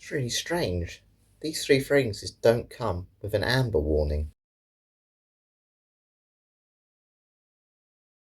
It's really strange. These three fragrances don't come with an amber warning.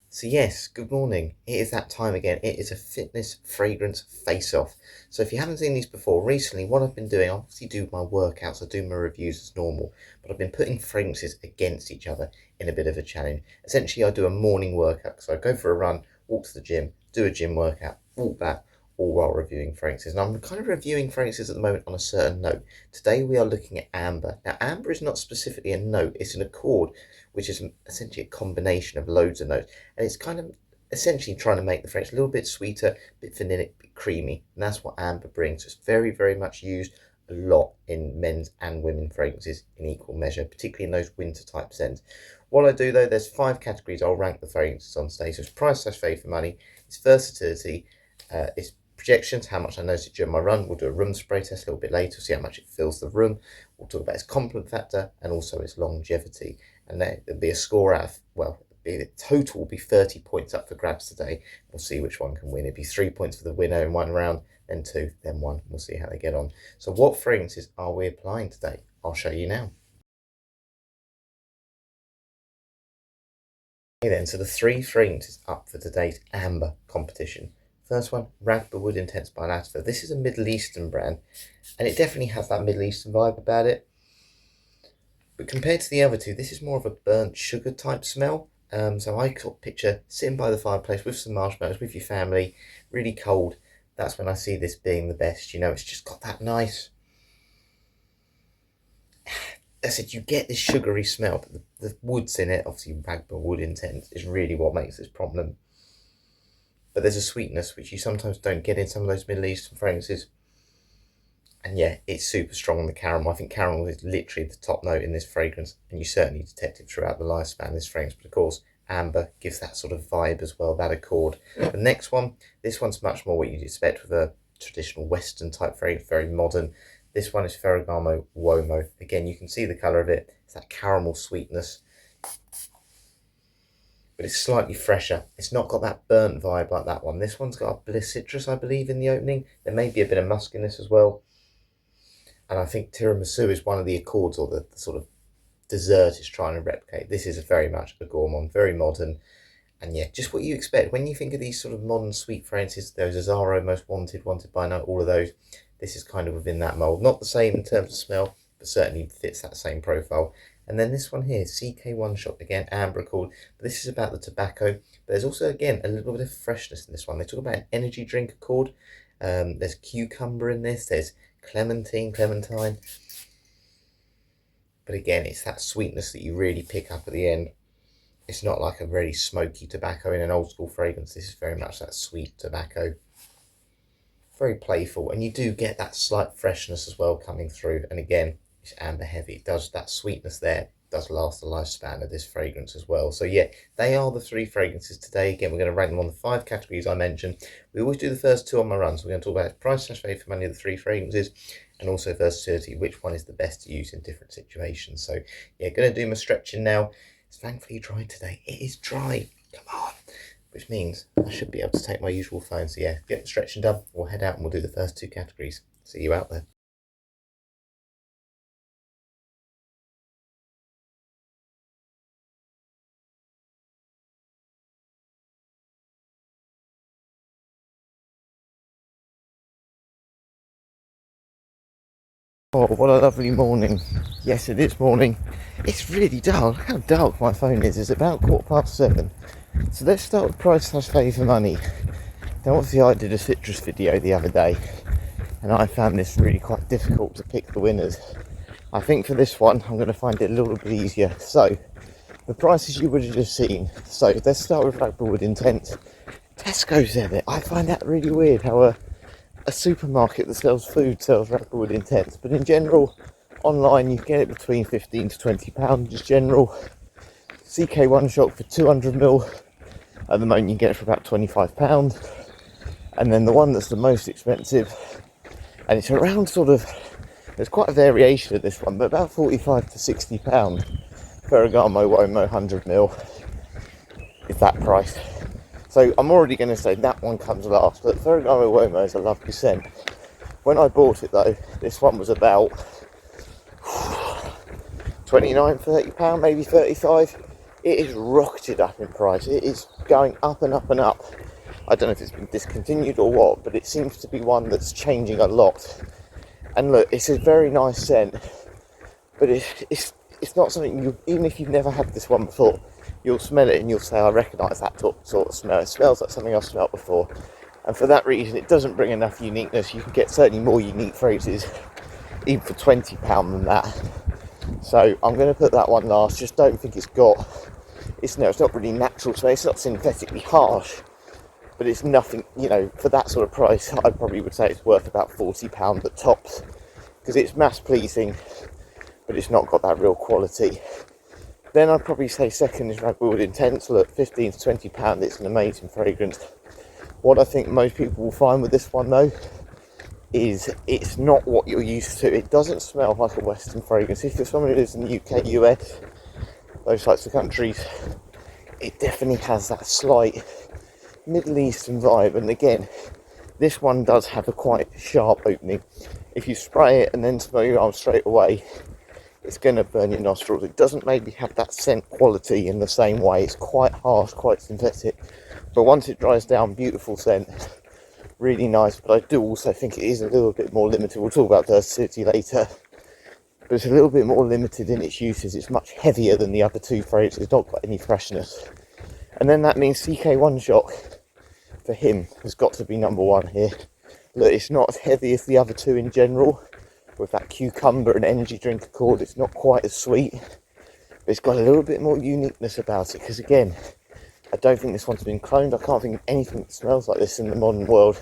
So yes, good morning. It is that time again. It is a fitness fragrance face-off. So if you haven't seen these before, recently what I've been doing, I obviously do my workouts, I do my reviews as normal, but I've been putting fragrances against each other in a bit of a challenge. Essentially, I do a morning workout. So I go for a run, walk to the gym, do a gym workout, walk back, all while reviewing fragrances. And I'm kind of reviewing fragrances at the moment on a certain note. Today we are looking at amber. Now, amber is not specifically a note, it's an accord, which is essentially a combination of loads of notes. And it's kind of essentially trying to make the fragrance a little bit sweeter, a bit vanillic, a bit creamy. And that's what amber brings. It's very, very much used a lot in men's and women's fragrances in equal measure, particularly in those winter type scents. What I do though, there's 5 categories I'll rank the fragrances on today. So it's price slash value for money, it's versatility, it's projections, how much I notice it during my run. We'll do a room spray test a little bit later, see how much it fills the room. We'll talk about its compliment factor and also its longevity. And there'll be a score out of, well, the total will be 30 points up for grabs today. We'll see which one can win. It'll be 3 points for the winner in one round, then 2, then 1. We'll see how they get on. So what fragrances are we applying today? I'll show you now. Okay then, so the 3 fragrances up for today's amber competition. First one, Ragba Wood Intense by Latva. This is a Middle Eastern brand, and it definitely has that Middle Eastern vibe about it. But compared to the other two, this is more of a burnt sugar type smell. So I sort of picture sitting by the fireplace with some marshmallows with your family, really cold. That's when I see this being the best. You know, it's just got that nice. I said you get this sugary smell, but the woods in it, obviously Ragba Wood Intense, is really what makes this problem. But there's a sweetness which you sometimes don't get in some of those Middle Eastern fragrances. And yeah, it's super strong on the caramel. I think caramel is literally the top note in this fragrance, and you certainly detect it throughout the lifespan of this fragrance. But of course, amber gives that sort of vibe as well, that accord. The next one, this one's much more what you'd expect with a traditional Western type fragrance, very modern. This one is Ferragamo Uomo. Again, you can see the colour of it. It's that caramel sweetness, but it's slightly fresher. It's not got that burnt vibe like that one. This one's got a bit of citrus, I believe, in the opening. There may be a bit of musk in this as well. And I think tiramisu is one of the accords or the sort of dessert is trying to replicate. This is very much a gourmand, very modern. And yeah, just what you expect. When you think of these sort of modern sweet fragrances, those Azzaro, Most Wanted, Wanted by Night, all of those, this is kind of within that mould. Not the same in terms of smell, but certainly fits that same profile. And then this one here, CK1 Shot, again, amber accord. But this is about the tobacco. But there's also, again, a little bit of freshness in this one. They talk about an energy drink accord. There's cucumber in this. There's clementine. But again, it's that sweetness that you really pick up at the end. It's not like a very smoky tobacco in an old school fragrance. This is very much that sweet tobacco. Very playful, and you do get that slight freshness as well coming through. And again, it's amber heavy. It does that sweetness there. Does last the lifespan of this fragrance as well. So yeah, they are the 3 fragrances today. Again, we're going to rank them on the 5 categories I mentioned. We always do the first 2 on my run. So we're going to talk about price slash value for money of the 3 fragrances, and also versatility, which one is the best to use in different situations. So yeah, going to do my stretching now. It's thankfully dry today. It is dry. Come on. Which means I should be able to take my usual phone. So yeah, get the stretching done. We'll head out and we'll do the first 2 categories. See you out there. Oh, what a lovely morning. Yes, it is morning. It's really dark. Look how dark my phone is. It's about 7:15. So let's start with price slash value for money. Now obviously I did a citrus video the other day, and I found this really quite difficult to pick the winners. I think for this one I'm going to find it a little bit easier. So the prices you would have just seen. So let's start with Ragba Wood Intense. Tesco's have it. I find that really weird how a supermarket that sells food sells Ragba Wood Intense, but in general online you get it between £15 to £20 just general. CK1 Shot for 200ml at the moment you can get it for about £25, and then the one that's the most expensive, and it's around sort of, there's quite a variation of this one, but about £45 to £60, Ferragamo Uomo 100ml is that price. So I'm already going to say that one comes last, but Ferragamo Uomo is a lovely scent. When I bought it though, this one was about £29, £30, maybe 35. It is rocketed up in price. It is going up and up and up. I don't know if it's been discontinued or what, but it seems to be one that's changing a lot. And look, it's a very nice scent, but it's not something you, even if you've never had this one before, you'll smell it and you'll say, I recognise that sort of smell. It smells like something I've smelled before. And for that reason, it doesn't bring enough uniqueness. You can get certainly more unique phrases, even for £20 than that. So I'm going to put that one last. Just don't think it's got, it's not really natural smell. It's not synthetically harsh, but it's nothing, for that sort of price, I probably would say it's worth about £40 at tops, because it's mass pleasing, but it's not got that real quality. Then I'd probably say second is Ragwood Intense. Look, £15 to £20, it's an amazing fragrance. What I think most people will find with this one though, is it's not what you're used to. It doesn't smell like a Western fragrance. If you're someone who lives in the UK, US, those types of countries, it definitely has that slight Middle Eastern vibe. And again, this one does have a quite sharp opening. If you spray it and then smell your arm straight away, it's going to burn your nostrils. It doesn't maybe have that scent quality in the same way. It's quite harsh, quite synthetic. But once it dries down, beautiful scent. Really nice, but I do also think it is a little bit more limited. We'll talk about versatility later, but it's a little bit more limited in its uses. It's much heavier than the other two fragrances. It's not got any freshness. And then that means CK1 Shock for him has got to be number one here. Look, it's not as heavy as the other two in general, with that cucumber and energy drink accord. It's not quite as sweet, but it's got a little bit more uniqueness about it, because again, I don't think this one's been cloned. I can't think of anything that smells like this in the modern world.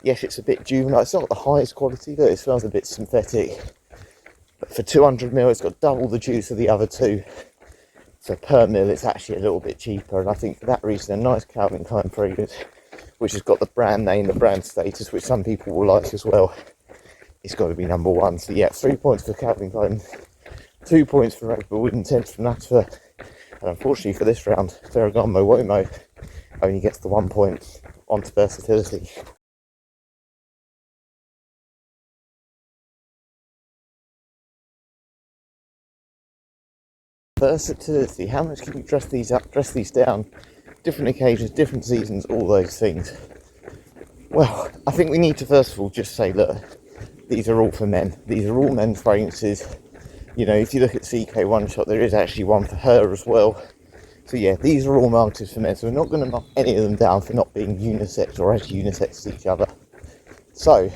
Yes, it's a bit juvenile. It's not the highest quality, though. It smells a bit synthetic. But for 200ml, it's got double the juice of the other two. So per mil, it's actually a little bit cheaper. And I think for that reason, a nice Calvin Klein fragrance, which has got the brand name, the brand status, which some people will like as well, it's got to be number one. So yeah, 3 points for Calvin Klein, 2 points for Ragwood Intense from Natfa. And unfortunately for this round, Ferragamo Uomo only gets the 1 point onto versatility. Versatility, how much can you dress these up, dress these down, different occasions, different seasons, all those things. Well, I think we need to first of all just say, look, these are all for men. These are all men's fragrances. If you look at CK1 Shot, there is actually one for her as well. So yeah, these are all marketed for men, so we're not going to knock any of them down for not being unisex or as unisex as each other. So,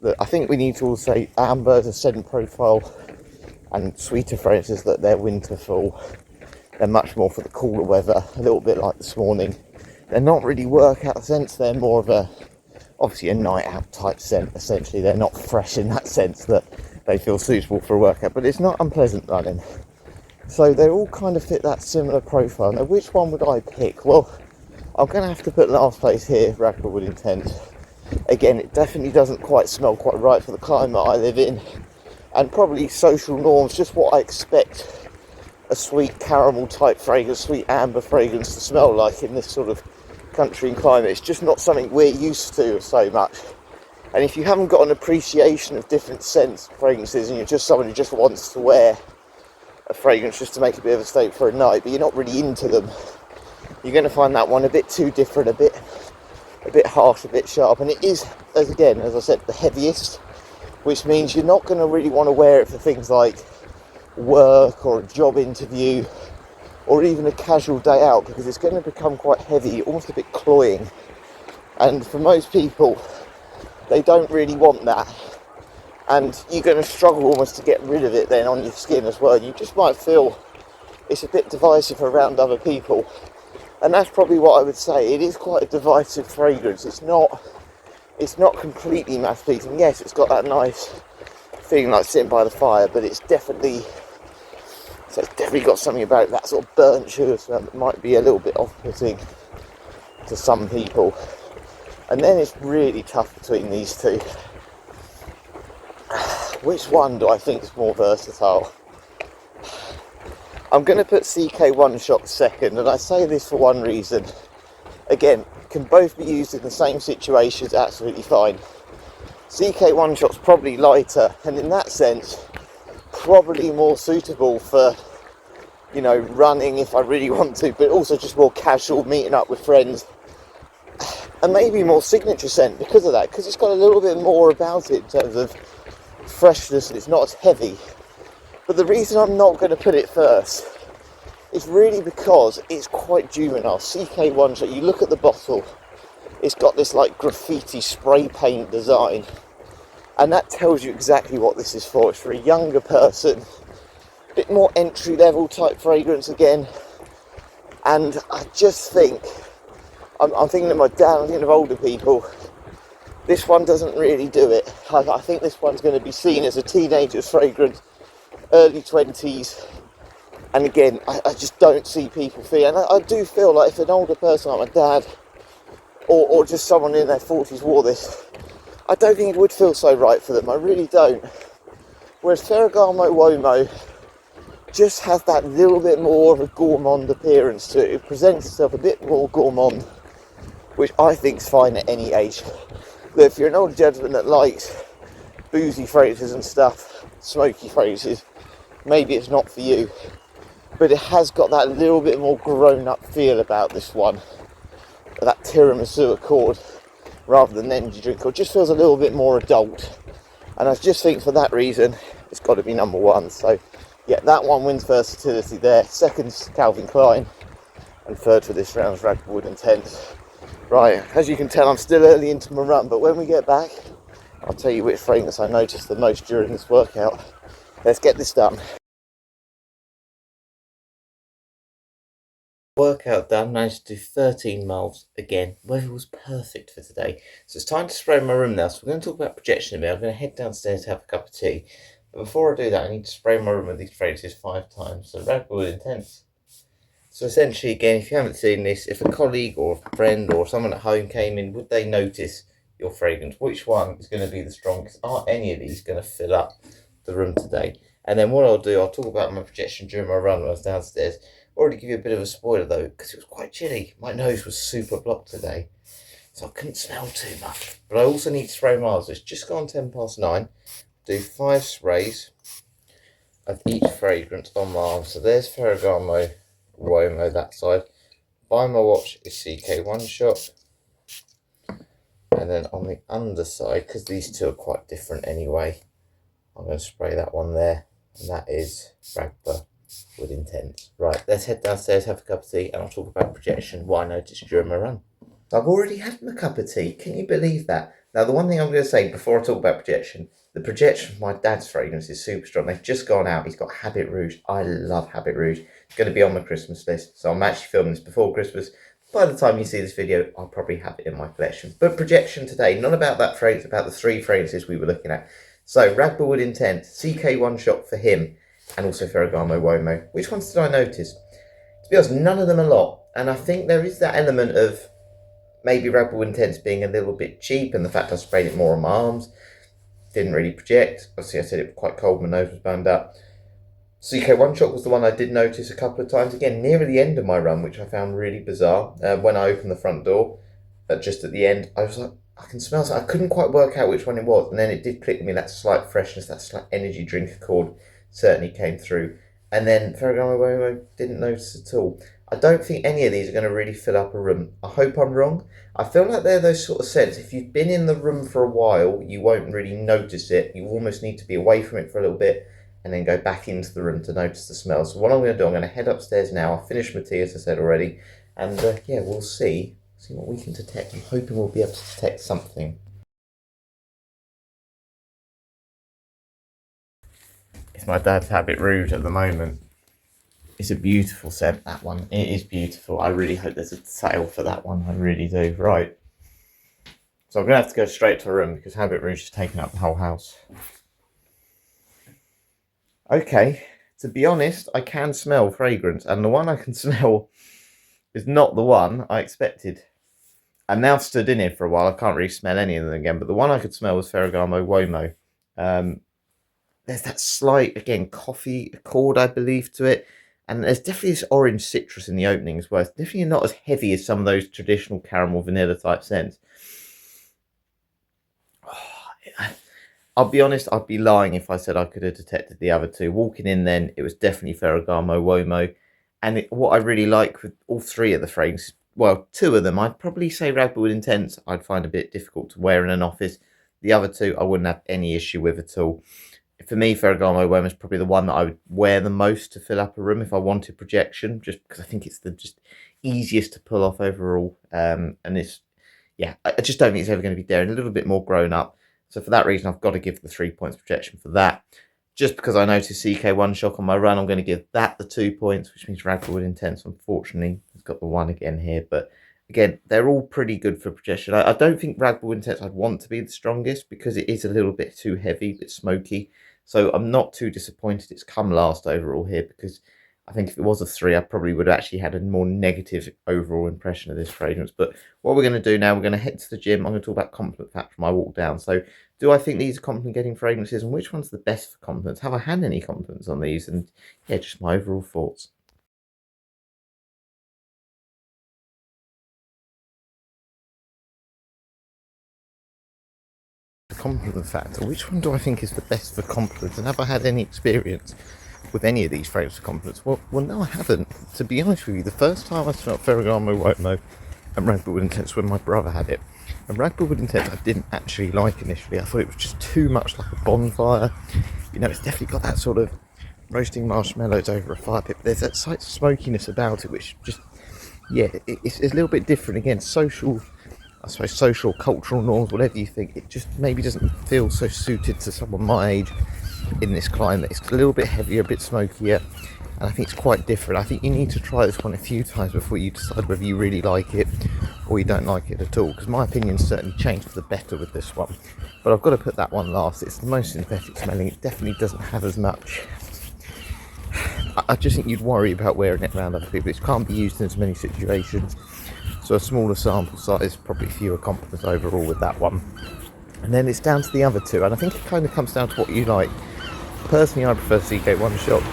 look, I think we need to all say amber, the scent profile, and sweeter fragrances, that they're winter fall. They're much more for the cooler weather, a little bit like this morning. They're not really workout scents, they're more of obviously a night out type scent, essentially. They're not fresh in that sense that they feel suitable for a workout, but it's not unpleasant running. So they all kind of fit that similar profile. Now, which one would I pick? Well, I'm going to have to put last place here, Ragwood Intense. Again, it definitely doesn't quite smell quite right for the climate I live in, and probably social norms, just what I expect a sweet caramel type fragrance, sweet amber fragrance to smell like in this sort of country and climate. It's just not something we're used to so much. And if you haven't got an appreciation of different scents, fragrances, and you're just someone who just wants to wear a fragrance just to make a bit of a statement for a night, but you're not really into them, you're going to find that one a bit too different, a bit harsh, a bit sharp. And it is, as I said, the heaviest, which means you're not going to really want to wear it for things like work or a job interview or even a casual day out, because it's going to become quite heavy, almost a bit cloying. And for most people, they don't really want that. And you're going to struggle almost to get rid of it then on your skin as well. You just might feel it's a bit divisive around other people. And that's probably what I would say. It is quite a divisive fragrance. It's not completely mass pleasing. Yes, it's got that nice feeling like sitting by the fire, but it's definitely got something about it, that sort of burnt sugar smell that might be a little bit off-putting to some people. And then it's really tough between these two. Which one do I think is more versatile? I'm going to put CK1 Shock second, and I say this for one reason. Again, can both be used in the same situations, absolutely fine. CK One Shot's probably lighter, and in that sense, probably more suitable for, you know, running if I really want to, but also just more casual, meeting up with friends. And maybe more signature scent because of that, because it's got a little bit more about it in terms of freshness and it's not as heavy. But the reason I'm not going to put it first is really because it's quite juvenile. CK One Shot, you look at the bottle, it's got this like graffiti spray paint design, and that tells you exactly what this is for. It's for a younger person, a bit more entry level type fragrance again. And I just think, I'm thinking of my dad, I'm thinking of older people, this one doesn't really do it. I think this one's going to be seen as a teenager's fragrance, early 20s. And again, I just don't see people feel, and I do feel like if an older person like my dad, or just someone in their 40s wore this, I don't think it would feel so right for them. I really don't. Whereas Ferragamo Uomo just has that little bit more of a gourmand appearance to it. It presents itself a bit more gourmand, which I think is fine at any age. But if you're an older gentleman that likes boozy fragrances and stuff, smoky fragrances, maybe it's not for you. But it has got that little bit more grown-up feel about this one. That tiramisu accord rather than energy drink, or just feels a little bit more adult. And I just think for that reason, it's got to be number one. So yeah, that one wins versatility there. Second's Calvin Klein, and third for this round's Ragwood Intense. Right, as you can tell, I'm still early into my run, but when we get back, I'll tell you which fragrance I noticed the most during this workout. Let's get this done. Workout done, managed to do 13 miles again. Weather was perfect for today. So it's time to spray my room now. So we're going to talk about projection a bit. I'm going to head downstairs to have a cup of tea. But before I do that, I need to spray my room with these fragrances 5 times. So Ragwood Intense. So essentially, again, if you haven't seen this, if a colleague or a friend or someone at home came in, would they notice your fragrance? Which one is going to be the strongest? Are any of these going to fill up the room today? And then what I'll do, I'll talk about my projection during my run when I was downstairs. Already give you a bit of a spoiler though, because it was quite chilly. My nose was super blocked today, so I couldn't smell too much. But I also need to spray my arms. It's just gone 9:10. Do 5 sprays of each fragrance on my arms. So there's Ferragamo Uomo that side. By my watch is CK One Shot. And then on the underside, because these two are quite different anyway, I'm going to spray that one there. And that is Ragwood Intense. Right, let's head downstairs, have a cup of tea, and I'll talk about projection, what I noticed during my run. I've already had my cup of tea. Can you believe that? Now, the one thing I'm going to say before I talk about projection, the projection of my dad's fragrance is super strong. They've just gone out. He's got Habit Rouge. I love Habit Rouge. It's going to be on my Christmas list. So I'm actually filming this before Christmas. By the time you see this video, I'll probably have it in my collection. But projection today, not about that fragrance, about the 3 fragrances we were looking at. So Ragwood Intense, CK One Shot for him, and also Ferragamo Uomo. Which ones did I notice? To be honest, none of them a lot. And I think there is that element of maybe Ragwood Intense being a little bit cheap, and the fact I sprayed it more on my arms didn't really project. Obviously, I said it was quite cold, my nose was burned up. CK One Shot was the one I did notice a couple of times, again, near the end of my run, which I found really bizarre. When I opened the front door, just at the end, I was like, I can smell something. I couldn't quite work out which one it was, and then it did click to me, that slight freshness, that slight energy drink accord certainly came through. And then Ferragamo Uomo didn't notice at all. I don't think any of these are going to really fill up a room. I hope I'm wrong. I feel like they're those sort of scents. If you've been in the room for a while, you won't really notice it. You almost need to be away from it for a little bit and then go back into the room to notice the smell. So what I'm going to do, I'm going to head upstairs now. I'll finish my tea, as I said already. And yeah, we'll see what we can detect. I'm hoping we'll be able to detect something. It's my dad's Habit Rouge at the moment. It's a beautiful scent, that one. It is beautiful. I really hope there's a sale for that one. I really do. Right. So I'm going to have to go straight to a room because Habit Rouge has taken up the whole house. Okay. To be honest, I can smell fragrance. And the one I can smell is not the one I expected. I've now stood in here for a while. I can't really smell any of them again. But the one I could smell was Ferragamo Uomo. There's that slight, again, coffee accord, I believe, to it. And there's definitely this orange citrus in the opening as well. It's definitely not as heavy as some of those traditional caramel vanilla type scents. Oh, I'll be honest, I'd be lying if I said I could have detected the other two. Walking in then, it was definitely Ferragamo Uomo. And what I really like with all three of the frames, well, two of them, I'd probably say Ragwood Intense I'd find a bit difficult to wear in an office. The other two I wouldn't have any issue with at all. For me, Ferragamo Uomo is probably the one that I would wear the most to fill up a room if I wanted projection, just because I think it's the just easiest to pull off overall. And it's, yeah, I just don't think it's ever going to be there and a little bit more grown up. So for that reason, I've got to give the 3 points projection for that. Just because I noticed CK1 shock on my run, I'm going to give that the 2 points, which means Ragwood Intense, unfortunately, has got the 1 again here. But again, they're all pretty good for projection. I don't think Ragwood Intense I'd want to be the strongest because it is a little bit too heavy, a bit smoky. So I'm not too disappointed it's come last overall here, because I think if it was a 3, I probably would have actually had a more negative overall impression of this fragrance. But what we're going to do now, we're going to head to the gym. I'm going to talk about compliment factor from my walk down. So do I think these are compliment getting fragrances, and which one's the best for compliments? Have I had any compliments on these? And yeah, just my overall thoughts. The compliment factor, which one do I think is the best for compliments? And have I had any experience with any of these fragrance for compliments? Well, no, I haven't. To be honest with you, the first time I smelled Ferragamo Uomo and Ragwood Intense when my brother had it. And Ragwood Intense I didn't actually like initially. I thought it was just too much like a bonfire. You know, it's definitely got that sort of roasting marshmallows over a fire pit. But there's that slight smokiness about it, which just, yeah, it's a little bit different. Again, social, I suppose, social, cultural norms, whatever you think. It just maybe doesn't feel so suited to someone my age in this climate. It's a little bit heavier, a bit smokier, and I think it's quite different. I think you need to try this one a few times before you decide whether you really like it or you don't like it at all, because my opinion's certainly changed for the better with this one. But I've got to put that one last. It's the most synthetic smelling. It definitely doesn't have as much. I just think you'd worry about wearing it around other people. It can't be used in as many situations, so a smaller sample size, probably fewer compliments overall with that one. And then it's down to the other two, and I think it kind of comes down to what you like. Personally, I prefer CK1 Shock.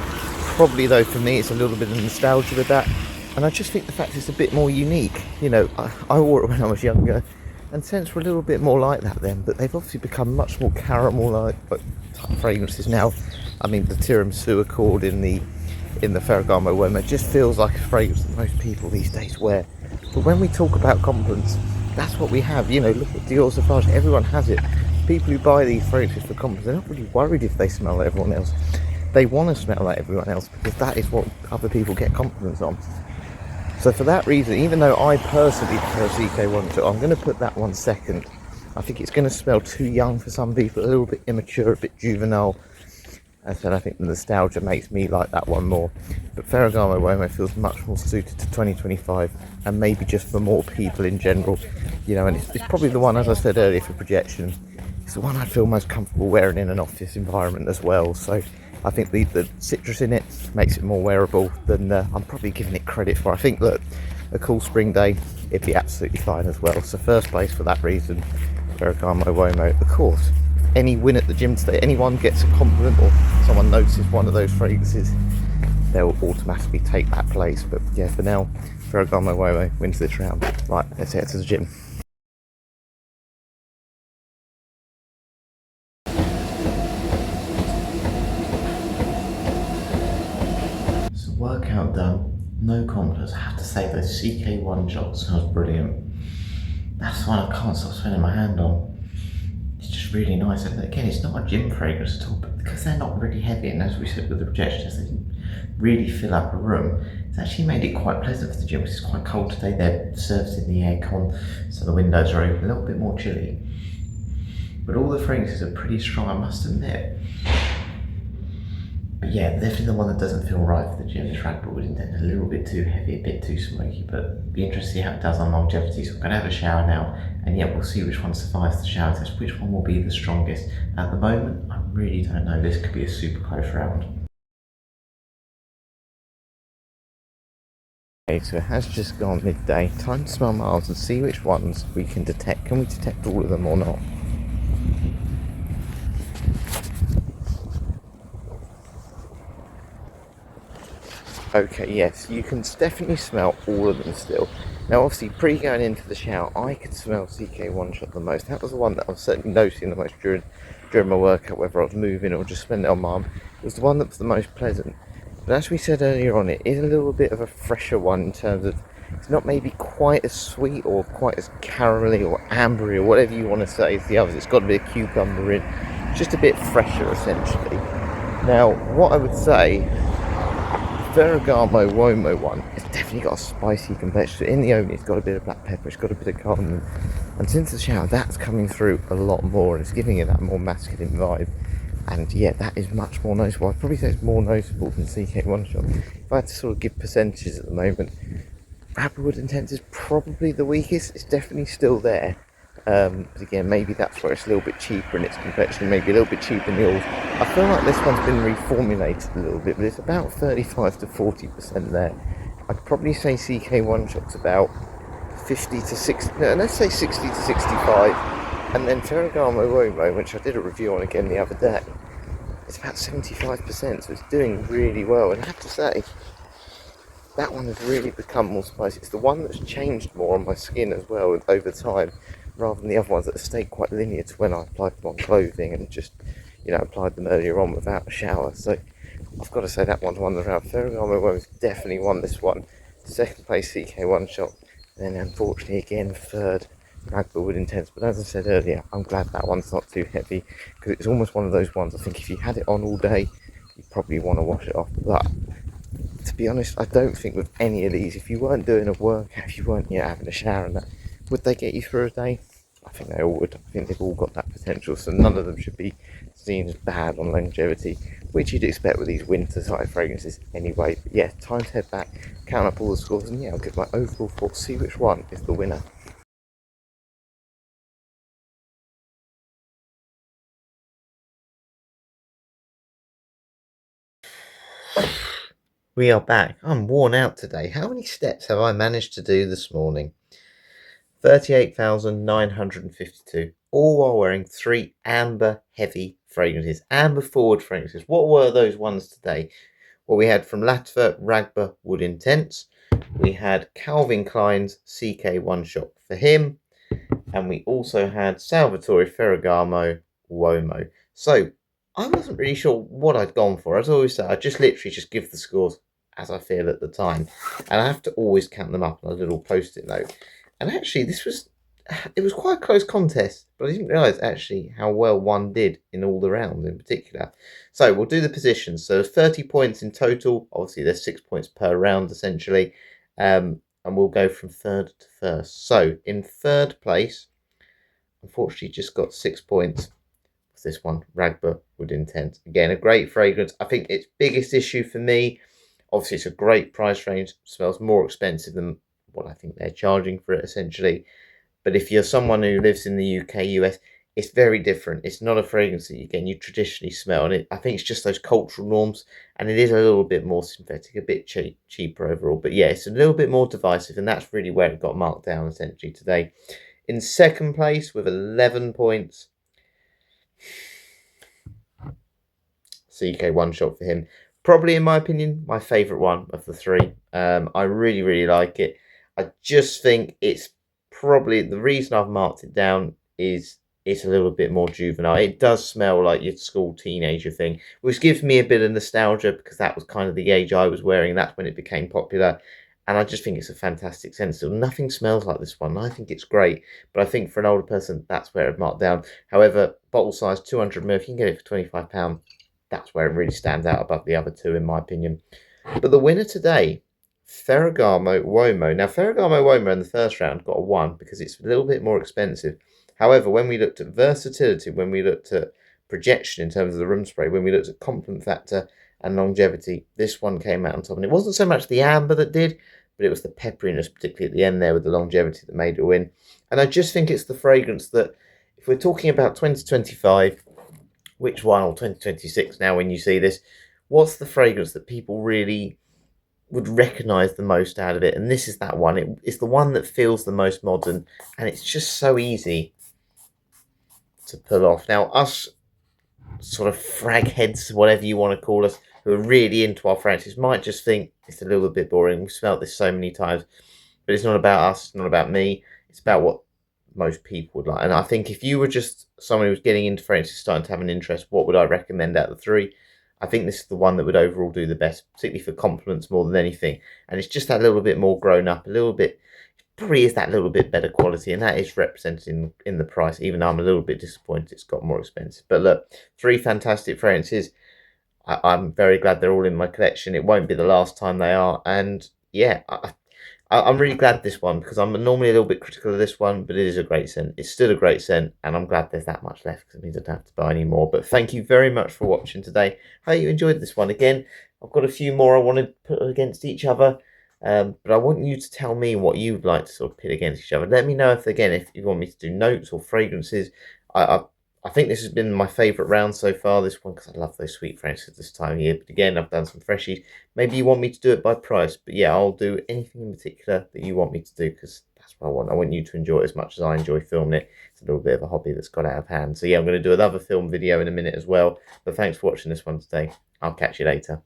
Probably though, for me, it's a little bit of nostalgia with that, and I just think the fact it's a bit more unique. You know, I wore it when I was younger, and scents were a little bit more like that then, but they've obviously become much more caramel-like type fragrances now. I mean, the Tiramisu Accord in the Ferragamo Uomo just feels like a fragrance that most people these days wear. But when we talk about compliments, that's what we have. You know, look at Dior Sauvage, everyone has it. People who buy these fragrances for compliments, they're not really worried if they smell like everyone else. They want to smell like everyone else because that is what other people get compliments on. So for that reason, even though I personally prefer CK1, I'm going to put that one second. I think it's going to smell too young for some people, a little bit immature, a bit juvenile. As I said, I think the nostalgia makes me like that one more. But Ferragamo Uomo feels much more suited to 2025 and maybe just for more people in general. You know, and it's probably the one, as I said earlier, for projection. It's the one I feel most comfortable wearing in an office environment as well. So I think the citrus in it makes it more wearable than I'm probably giving it credit for. I think, look, a cool spring day, it'd be absolutely fine as well. So first place for that reason, Ferragamo Uomo. Of course, any win at the gym today, anyone gets a compliment or someone notices one of those fragrances, they'll automatically take that place. But yeah, for now, Ferragamo Uomo wins this round. Right, let's head to the gym. So workout done, no compliments. I have to say those CK1 Shock smells brilliant. That's the one I can't stop spending my hand on. It's just really nice. And again, it's not a gym fragrance at all, but because they're not really heavy, and as we said with the projections, they didn't really fill up a room, it's actually made it quite pleasant for the gym because it's quite cold today. They're servicing the aircon, so the windows are open, a little bit more chilly. But all the fragrances are pretty strong, I must admit. But yeah, definitely the one that doesn't feel right for the gym is Ragwood Intense. A little bit too heavy, a bit too smoky, but be interested to see how it does on longevity. So I'm going to have a shower now, and yeah, we'll see which one survives the shower test, which one will be the strongest. At the moment, I really don't know. This could be a super close round. Okay, so it has just gone midday. Time to smell miles and see which ones we can detect. Can we detect all of them or not? Okay, yes, you can definitely smell all of them still. Now, obviously, going into the shower, I could smell CK1 shot the most. That was the one that I was certainly noticing the most during my workout, whether I was moving or just spending it on my arm. It was the one that was the most pleasant. But as we said earlier on, it is a little bit of a fresher one in terms of it's not maybe quite as sweet or quite as caramelly or ambery or whatever you want to say as the others. It's got a bit of cucumber in, just a bit fresher essentially. Now, what I would say, Ferragamo Uomo one, it's definitely got a spicy complexion. In the oven, it's got a bit of black pepper, it's got a bit of cardamom, and since the shower, that's coming through a lot more, and it's giving it that more masculine vibe. And yeah, that is much more noticeable. I'd probably say it's more noticeable than CK1 shot. If I had to sort of give percentages at the moment, Rapid Intense is probably the weakest. It's definitely still there. But again, maybe that's where it's a little bit cheaper in its complexion, maybe a little bit cheaper in the oils. I feel like this one's been reformulated a little bit, but it's about 35 to 40% there. I'd probably say CK1 shot's about 50 to 60, no, let's say 60 to 65. And then Ferragamo Uomo, which I did a review on again the other day, it's about 75%, so it's doing really well. And I have to say, that one has really become more spicy. It's the one that's changed more on my skin as well over time, rather than the other ones that have stayed quite linear to when I applied them on clothing and just, applied them earlier on without a shower. So I've got to say that one's won the round. Ferragamo has definitely won this one. Second place CK1 shot, and then unfortunately again third Ragba Wood Intense. But as I said earlier, I'm glad that one's not too heavy, because it's almost one of those ones I think if you had it on all day, you probably want to wash it off. But to be honest, I don't think with any of these, if you weren't doing a workout, if you weren't having a shower and that, would they get you through a day? I think they all would. I think they've all got that potential, so none of them should be seen as bad on longevity, which you'd expect with these winter type fragrances anyway. But yeah, time to head back, count up all the scores, and yeah, I'll give my overall thoughts, see which one is the winner. We are back. I'm worn out today. How many steps have I managed to do this morning? 38,952, all while wearing 3 amber heavy fragrances, amber forward fragrances. What were those ones today? Well, we had from Latver Ragba Wood Intense, we had Calvin Klein's CK1 shot for him, and we also had Salvatore Ferragamo Uomo. So I wasn't really sure what I'd gone for. As I always say, I just literally just give the scores as I feel at the time, and I have to always count them up on a little post-it note. And actually, it was quite a close contest, but I didn't realise actually how well one did in all the rounds in particular. So we'll do the positions. So 30 points in total. Obviously, there's 6 points per round essentially. And we'll go from third to first. So in third place, unfortunately, just got 6 points. Was this one, Ragba Wood Intense? Again, a great fragrance. I think its biggest issue for me, obviously, it's a great price range. Smells more expensive than what I think they're charging for it essentially. But if you're someone who lives in the UK, US, it's very different. It's not a fragrance that you traditionally smell, and I think it's just those cultural norms, and it is a little bit more synthetic, a bit cheaper overall. But yeah, it's a little bit more divisive, and that's really where it got marked down essentially today. In second place with 11 points, CK1 shot for him. Probably, in my opinion, my favourite one of the three. I really, really like it. I just think it's probably the reason I've marked it down is it's a little bit more juvenile. It does smell like your school teenager thing, which gives me a bit of nostalgia because that was kind of the age I was wearing. That's when it became popular. And I just think it's a fantastic scent. Nothing smells like this one. I think it's great. But I think for an older person, that's where it marked down. However, bottle size 200ml, if you can get it for £25, that's where it really stands out above the other two, in my opinion. But the winner today, Ferragamo Uomo. Now, Ferragamo Uomo in the first round got a 1 because it's a little bit more expensive. However, when we looked at versatility, when we looked at projection in terms of the room spray, when we looked at compliment factor and longevity, this one came out on top. And it wasn't so much the amber that did, but it was the pepperiness, particularly at the end there with the longevity, that made it win. And I just think it's the fragrance that, if we're talking about 2025, which one, or 2026 now when you see this, what's the fragrance that people really would recognise the most out of it? And this is that one. It's the one that feels the most modern, and it's just so easy to pull off. Now, us sort of frag heads, whatever you want to call us, who who are really into our fragrances might just think it's a little bit boring. We've smelt this so many times, but it's not about us, it's not about me, it's about what most people would like. And I think if you were just someone who was getting into fragrances, starting to have an interest, what would I recommend out of the three? I think this is the one that would overall do the best, particularly for compliments more than anything. And it's just that little bit more grown up, a little bit, probably is that little bit better quality, and that is represented in the price, even though I'm a little bit disappointed it's got more expensive. But look, three fantastic fragrances. I'm very glad they're all in my collection. It won't be the last time they are. And yeah, I'm really glad this one, because I'm normally a little bit critical of this one, but it is a great scent. It's still a great scent, and I'm glad there's that much left, because it means I don't have to buy any more. But thank you very much for watching today. Hope you enjoyed this one. Again, I've got a few more I want to put against each other, but I want you to tell me what you'd like to sort of pit against each other. Let me know if you want me to do notes or fragrances. I think this has been my favourite round so far, this one, because I love those sweet fragrances this time of year. But again, I've done some freshies. Maybe you want me to do it by price. But yeah, I'll do anything in particular that you want me to do, because that's what I want. I want you to enjoy it as much as I enjoy filming it. It's a little bit of a hobby that's got out of hand. So yeah, I'm going to do another film video in a minute as well. But thanks for watching this one today. I'll catch you later.